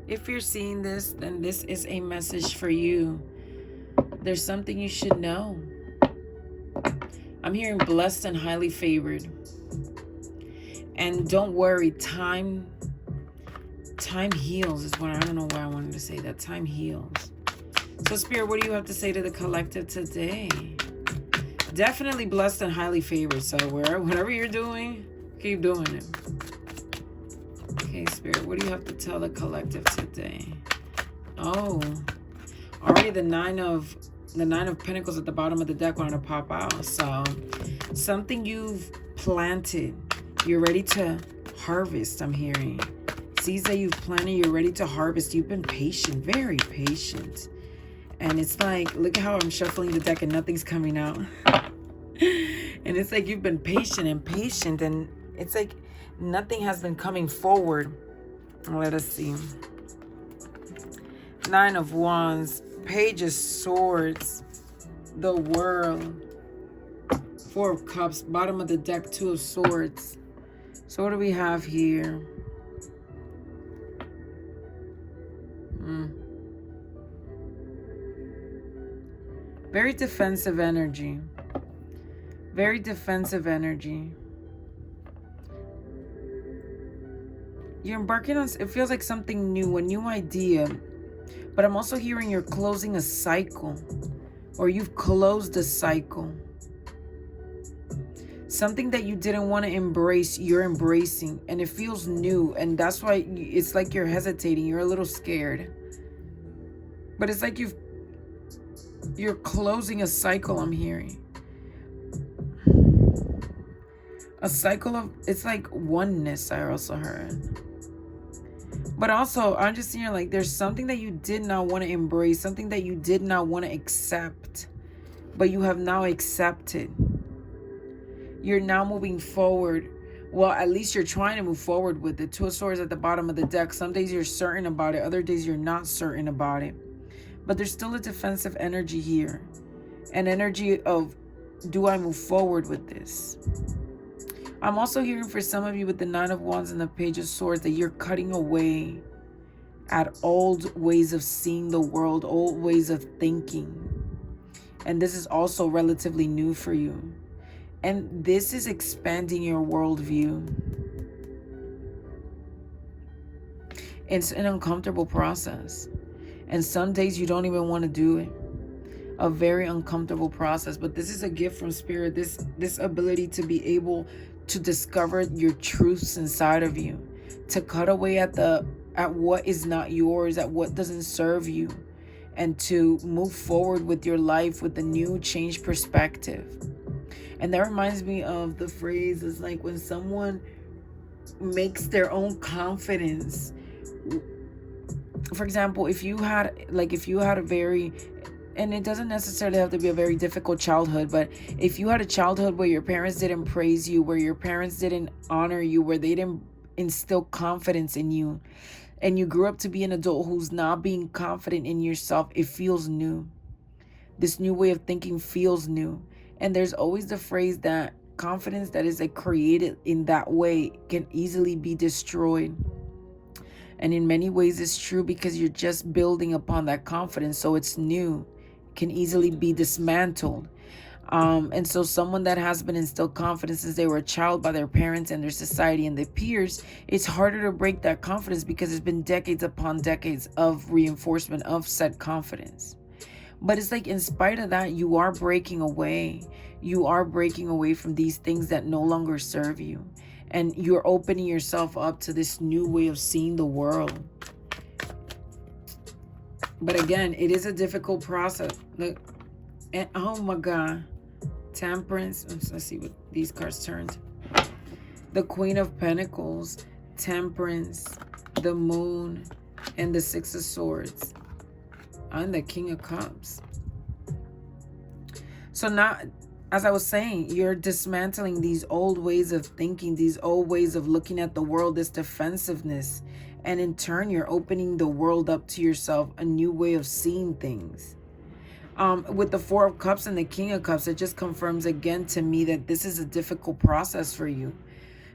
If you're seeing this, then this is a message for you. There's something you should know. I'm hearing blessed and highly favored. And don't worry, time heals is what I don't know why I wanted to say that. Time heals. So Spirit, what do you have to say to the collective today? Definitely blessed and highly favored. So whatever you're doing, keep doing it. Okay, Spirit, what do you have to tell the collective today? Oh, already the nine of Pentacles at the bottom of the deck wanted to pop out. So something you've planted, you're ready to harvest. I'm hearing seeds that you've planted, you're ready to harvest. You've been patient, very patient. And it's like, look at how I'm shuffling the deck and nothing's coming out. And it's like you've been patient, and it's like nothing has been coming forward. Let us see. Nine of Wands, Page of Swords, the World, Four of Cups, bottom of the deck, Two of Swords. So what do we have here? Very defensive energy. Very defensive energy. You're embarking on, it feels like something new, a new idea. But I'm also hearing you're closing a cycle. Or you've closed a cycle. Something that you didn't want to embrace, you're embracing. And it feels new. And that's why it's like you're hesitating. You're a little scared. But it's like you're closing a cycle, I'm hearing. A cycle of, it's like oneness, I also heard. But also, I'm just seeing like there's something that you did not want to embrace, something that you did not want to accept, but you have now accepted. You're now moving forward. Well, at least you're trying to move forward with it. Two of Swords at the bottom of the deck. Some days you're certain about it, other days you're not certain about it. But there's still a defensive energy here. An energy of, do I move forward with this? I'm also hearing for some of you with the Nine of Wands and the Page of Swords that you're cutting away at old ways of seeing the world, old ways of thinking. And this is also relatively new for you. And this is expanding your worldview. It's an uncomfortable process. And some days you don't even want to do it. A very uncomfortable process. But this is a gift from Spirit. This ability to be able to discover your truths inside of you. To cut away at what is not yours, at what doesn't serve you. And to move forward with your life with a new changed perspective. And that reminds me of the phrase, it's like when someone makes their own confidence. For example, if you had a very, and it doesn't necessarily have to be a very difficult childhood, but if you had a childhood where your parents didn't praise you, where your parents didn't honor you, where they didn't instill confidence in you, and you grew up to be an adult who's not being confident in yourself, it feels new. This new way of thinking feels new. And there's always the phrase that confidence that is created in that way can easily be destroyed. And in many ways it's true because you're just building upon that confidence. So it's new, can easily be dismantled. And so someone that has been instilled confidence since they were a child by their parents and their society and their peers, it's harder to break that confidence because it's been decades upon decades of reinforcement of said confidence. But it's like in spite of that, you are breaking away. You are breaking away from these things that no longer serve you. And you're opening yourself up to this new way of seeing the world. But again, it is a difficult process. Look, and oh my God. Temperance. Let's see what these cards turned. The Queen of Pentacles, Temperance, the Moon, and the Six of Swords. And the King of Cups. So now, as I was saying, you're dismantling these old ways of thinking, these old ways of looking at the world, this defensiveness. And in turn, you're opening the world up to yourself, a new way of seeing things. With the Four of Cups and the King of Cups, it just confirms again to me that this is a difficult process for you.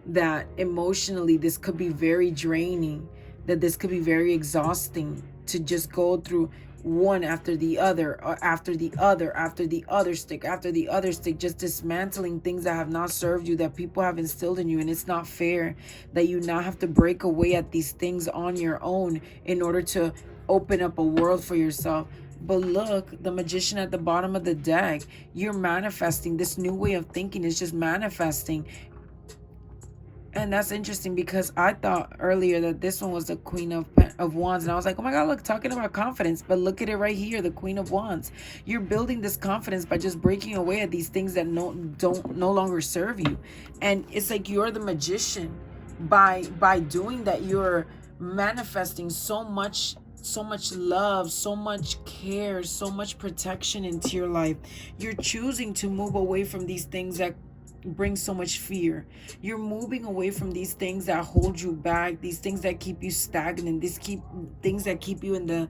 That emotionally, this could be very draining. that this could be very exhausting to just go through one after the other, or after the other, after the other stick, after the other stick, just dismantling things that have not served you, that people have instilled in you. And it's not fair that you now have to break away at these things on your own in order to open up a world for yourself. But look, the magician at the bottom of the deck, you're manifesting. This new way of thinking is just manifesting. And that's interesting because I thought earlier that this one was the Queen of Wands. And I was like, oh my God, look, talking about confidence. But look at it right here, the Queen of Wands. You're building this confidence by just breaking away at these things that no longer serve you. And it's like you're the magician. By doing that, you're manifesting so much love, so much care, so much protection into your life. You're choosing to move away from these things that bring so much fear. You're moving away from these things that hold you back, these things that keep you stagnant, things that keep you in the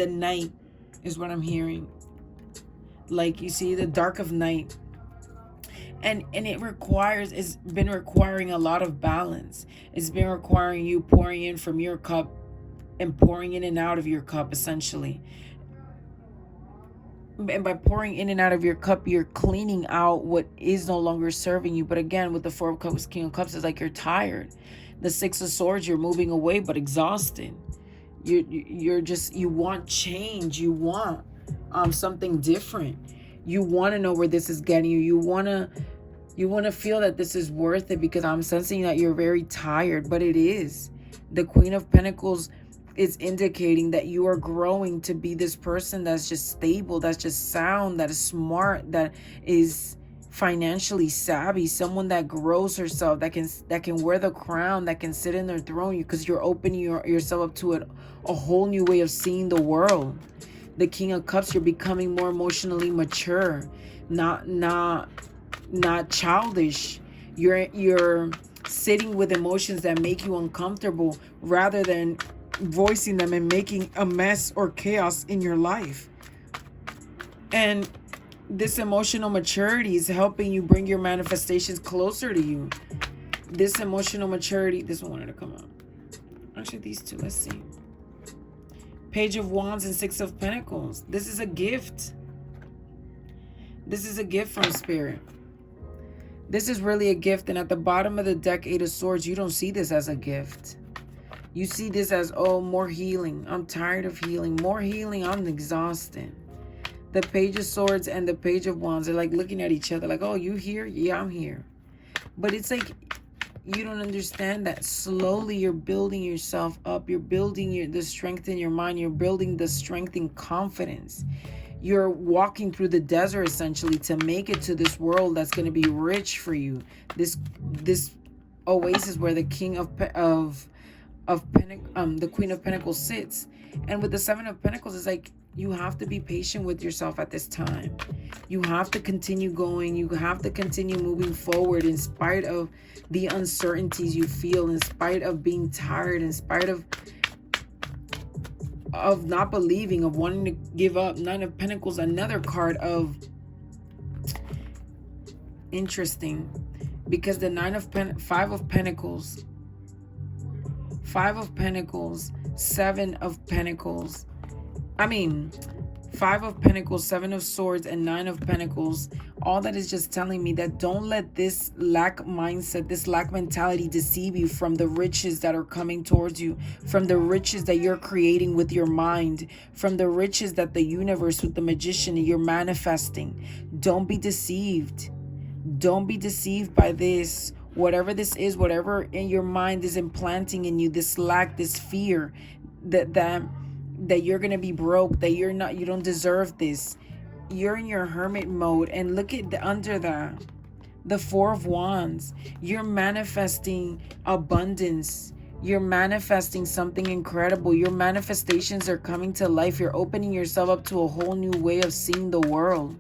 night, is what I'm hearing. Like, you see, the dark of night. And it's been requiring a lot of balance. It's been requiring you pouring in from your cup and pouring in and out of your cup, essentially. And by pouring in and out of your cup, you're cleaning out what is no longer serving you. But again, with the Four of Cups, King of Cups, it's like you're tired. The Six of Swords, you're moving away but exhausted. You want change. You want something different. You want to know where this is getting you. You want to feel that this is worth it, because I'm sensing that you're very tired, but it is. The Queen of Pentacles is indicating that you are growing to be this person that's just stable, that's just sound, that is smart, that is financially savvy, someone that grows herself, that can wear the crown, that can sit in their throne, because you're opening yourself up to a whole new way of seeing the world. The King of Cups, you're becoming more emotionally mature, not childish. You're sitting with emotions that make you uncomfortable rather than voicing them and making a mess or chaos in your life. And this emotional maturity is helping you bring your manifestations closer to you. This emotional maturity, this one wanted to come out. Actually, these two, let's see. Page of Wands and Six of Pentacles. This is a gift. This is a gift from Spirit. This is really a gift. And at the bottom of the deck, Eight of Swords, you don't see this as a gift. You see this as, oh, more healing. I'm tired of healing. More healing. I'm exhausted. The Page of Swords and the Page of Wands are like looking at each other like, oh, you here? Yeah, I'm here. But it's like you don't understand that slowly you're building yourself up. You're building the strength in your mind. You're building the strength in confidence. You're walking through the desert, essentially, to make it to this world that's going to be rich for you. This oasis where the the Queen of Pentacles sits. And with the Seven of Pentacles, it's like you have to be patient with yourself at this time. You have to continue going. You have to continue moving forward in spite of the uncertainties you feel, in spite of being tired, in spite of not believing, of wanting to give up. Nine of Pentacles, another card of interesting, because the Five of Pentacles, Seven of Pentacles. Five of Pentacles, Seven of Swords, and Nine of Pentacles. All that is just telling me that don't let this lack mindset, this lack mentality deceive you from the riches that are coming towards you, from the riches that you're creating with your mind, from the riches that the universe with the magician you're manifesting. Don't be deceived. Don't be deceived by this. Whatever this is, whatever in your mind is implanting in you, this lack, this fear that you're gonna be broke, that you don't deserve this. You're in your hermit mode, and look at under that, the Four of Wands. You're manifesting abundance. You're manifesting something incredible. Your manifestations are coming to life. You're opening yourself up to a whole new way of seeing the world.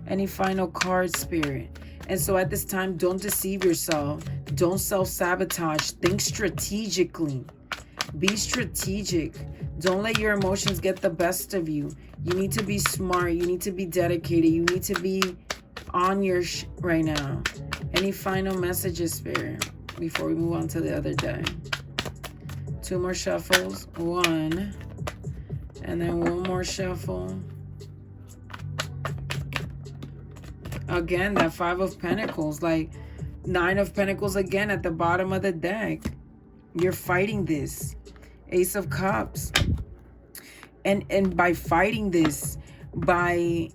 Any final card, Spirit? And so at this time, don't deceive yourself. Don't self-sabotage. Think strategically. Be strategic. Don't let your emotions get the best of you. You need to be smart. You need to be dedicated. You need to be on your right now. Any final messages, Spirit, before we move on to the other day? 2 more shuffles. 1. And then 1 more shuffle. Again, that 5 of Pentacles. Like 9 of Pentacles again at the bottom of the deck. You're fighting this. Ace of Cups. And by fighting this, by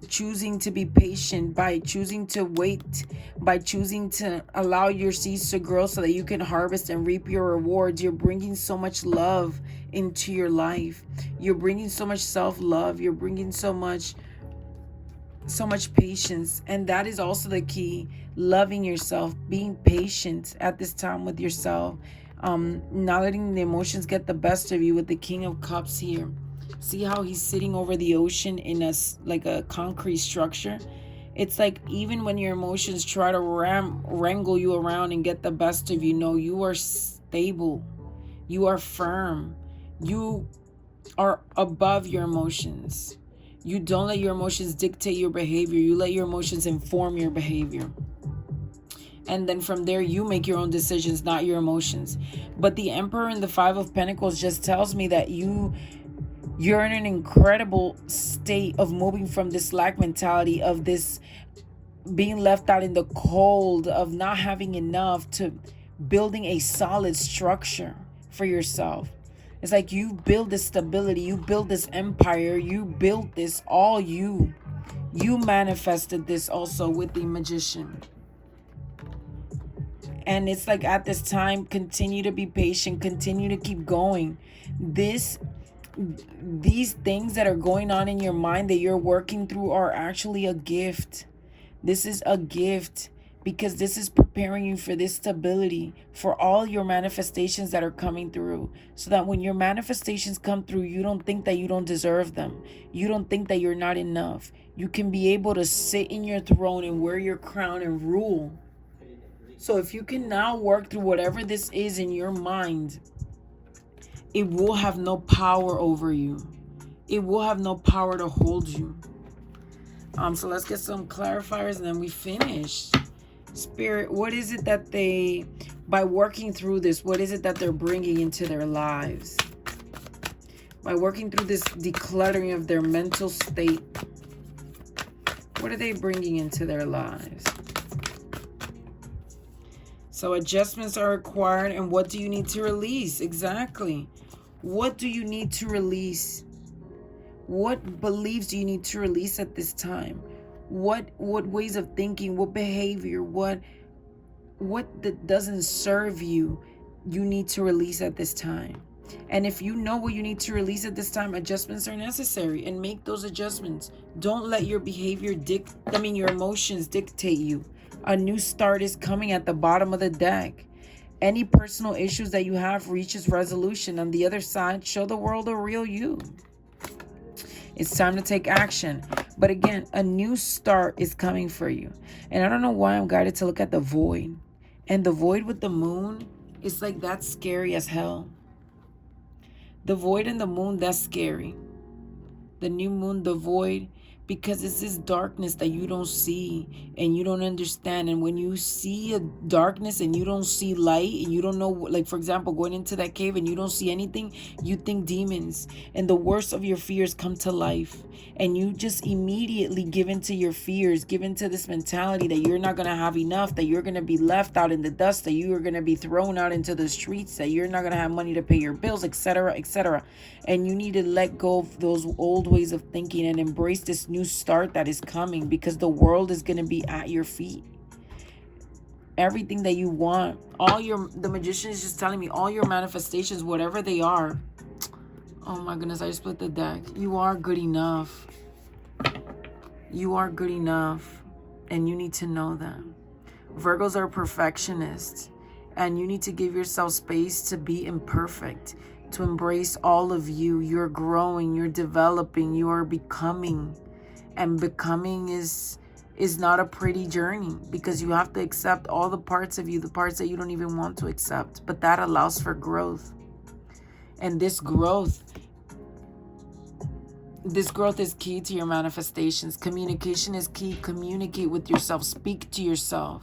choosing to be patient, by choosing to wait, by choosing to allow your seeds to grow so that you can harvest and reap your rewards, you're bringing so much love into your life. You're bringing so much self-love. You're bringing so much patience. And that is also the key. Loving yourself, being patient at this time with yourself, not letting the emotions get the best of you with the King of Cups here. See how he's sitting over the ocean in like a concrete structure? It's like even when your emotions try to wrangle you around and get the best of you, no, you are stable. You are firm. You are above your emotions. You don't let your emotions dictate your behavior. You let your emotions inform your behavior. And then from there, you make your own decisions, not your emotions. But the Emperor and the 5 of Pentacles just tells me that you're in an incredible state of moving from this lack mentality, of this being left out in the cold, of not having enough, to building a solid structure for yourself. It's like you build this stability, you build this empire, you built this all you. You manifested this also with the Magician. And it's like at this time, continue to be patient, continue to keep going. These things that are going on in your mind that you're working through are actually a gift. This is a gift because this is preparing you for this stability, for all your manifestations that are coming through, so that when your manifestations come through, you don't think that you don't deserve them. You don't think that you're not enough. You can be able to sit in your throne and wear your crown and rule. So if you can now work through whatever this is in your mind, it will have no power over you. It will have no power to hold you. So let's get some clarifiers and then we finish. Spirit, what is it that by working through this, what is it that they're bringing into their lives? By working through this decluttering of their mental state, what are they bringing into their lives? So adjustments are required, and what do you need to release? Exactly. What do you need to release? What beliefs do you need to release at this time? What ways of thinking, what behavior, what that doesn't serve you, you need to release at this time. And if you know what you need to release at this time, adjustments are necessary, and make those adjustments. Don't let your behavior your emotions dictate you. A new start is coming at the bottom of the deck. Any personal issues that you have reaches resolution. On the other side, show the world a real you. It's time to take action. But again, a new start is coming for you. And I don't know why I'm guided to look at the void. And the void with the moon is like, that's scary as hell. The void and the moon, that's scary. The new moon, the void, because it's this darkness that you don't see and you don't understand. And when you see a darkness and you don't see light and you don't know, like for example, going into that cave and you don't see anything, you think demons, and the worst of your fears come to life. And you just immediately give into your fears, give into this mentality that you're not going to have enough, that you're going to be left out in the dust, that you are going to be thrown out into the streets, that you're not going to have money to pay your bills, etc., etc. And you need to let go of those old ways of thinking and embrace this new start that is coming, because the world is going to be at your feet. Everything that you want, the Magician is just telling me, all your manifestations, whatever they are. Oh my goodness, I just split the deck. You are good enough. You are good enough. And you need to know that. Virgos are perfectionists. And you need to give yourself space to be imperfect. To embrace all of you. You're growing. You're developing. You are becoming. And becoming is not a pretty journey. Because you have to accept all the parts of you. The parts that you don't even want to accept. But that allows for growth. And this growth is key to your manifestations. Communication is key. Communicate with yourself. Speak to yourself.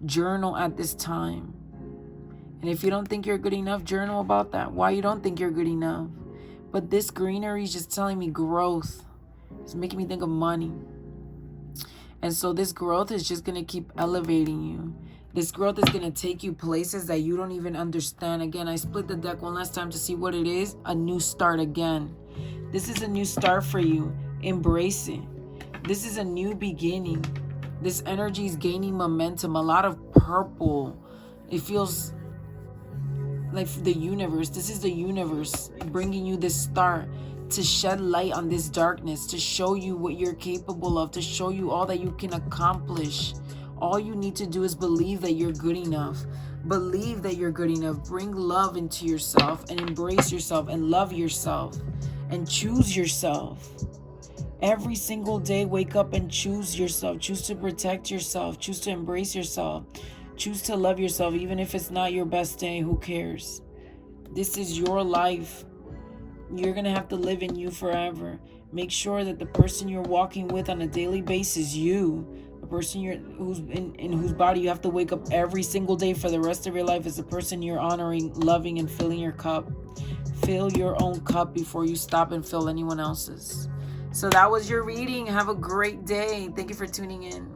Journal at this time. And if you don't think you're good enough, journal about that. Why you don't think you're good enough. But this greenery is just telling me growth. It's making me think of money. And so this growth is just going to keep elevating you. This growth is going to take you places that you don't even understand. Again, I split the deck one last time to see what it is. A new start again. This is a new start for you. Embrace it. This is a new beginning. This energy is gaining momentum. A lot of purple. It feels like the universe. This is the universe bringing you this start to shed light on this darkness, to show you what you're capable of, to show you all that you can accomplish. All you need to do is believe that you're good enough. Believe that you're good enough. Bring love into yourself and embrace yourself and love yourself and choose yourself. Every single day, wake up and choose yourself. Choose to protect yourself. Choose to embrace yourself. Choose to love yourself, even if it's not your best day. Who cares? This is your life. You're going to have to live in you forever. Make sure that the person you're walking with on a daily basis, the person who's in whose body you have to wake up every single day for the rest of your life, is the person you're honoring, loving, and filling your cup. Fill your own cup before you stop and fill anyone else's. So that was your reading. Have a great day. Thank you for tuning in.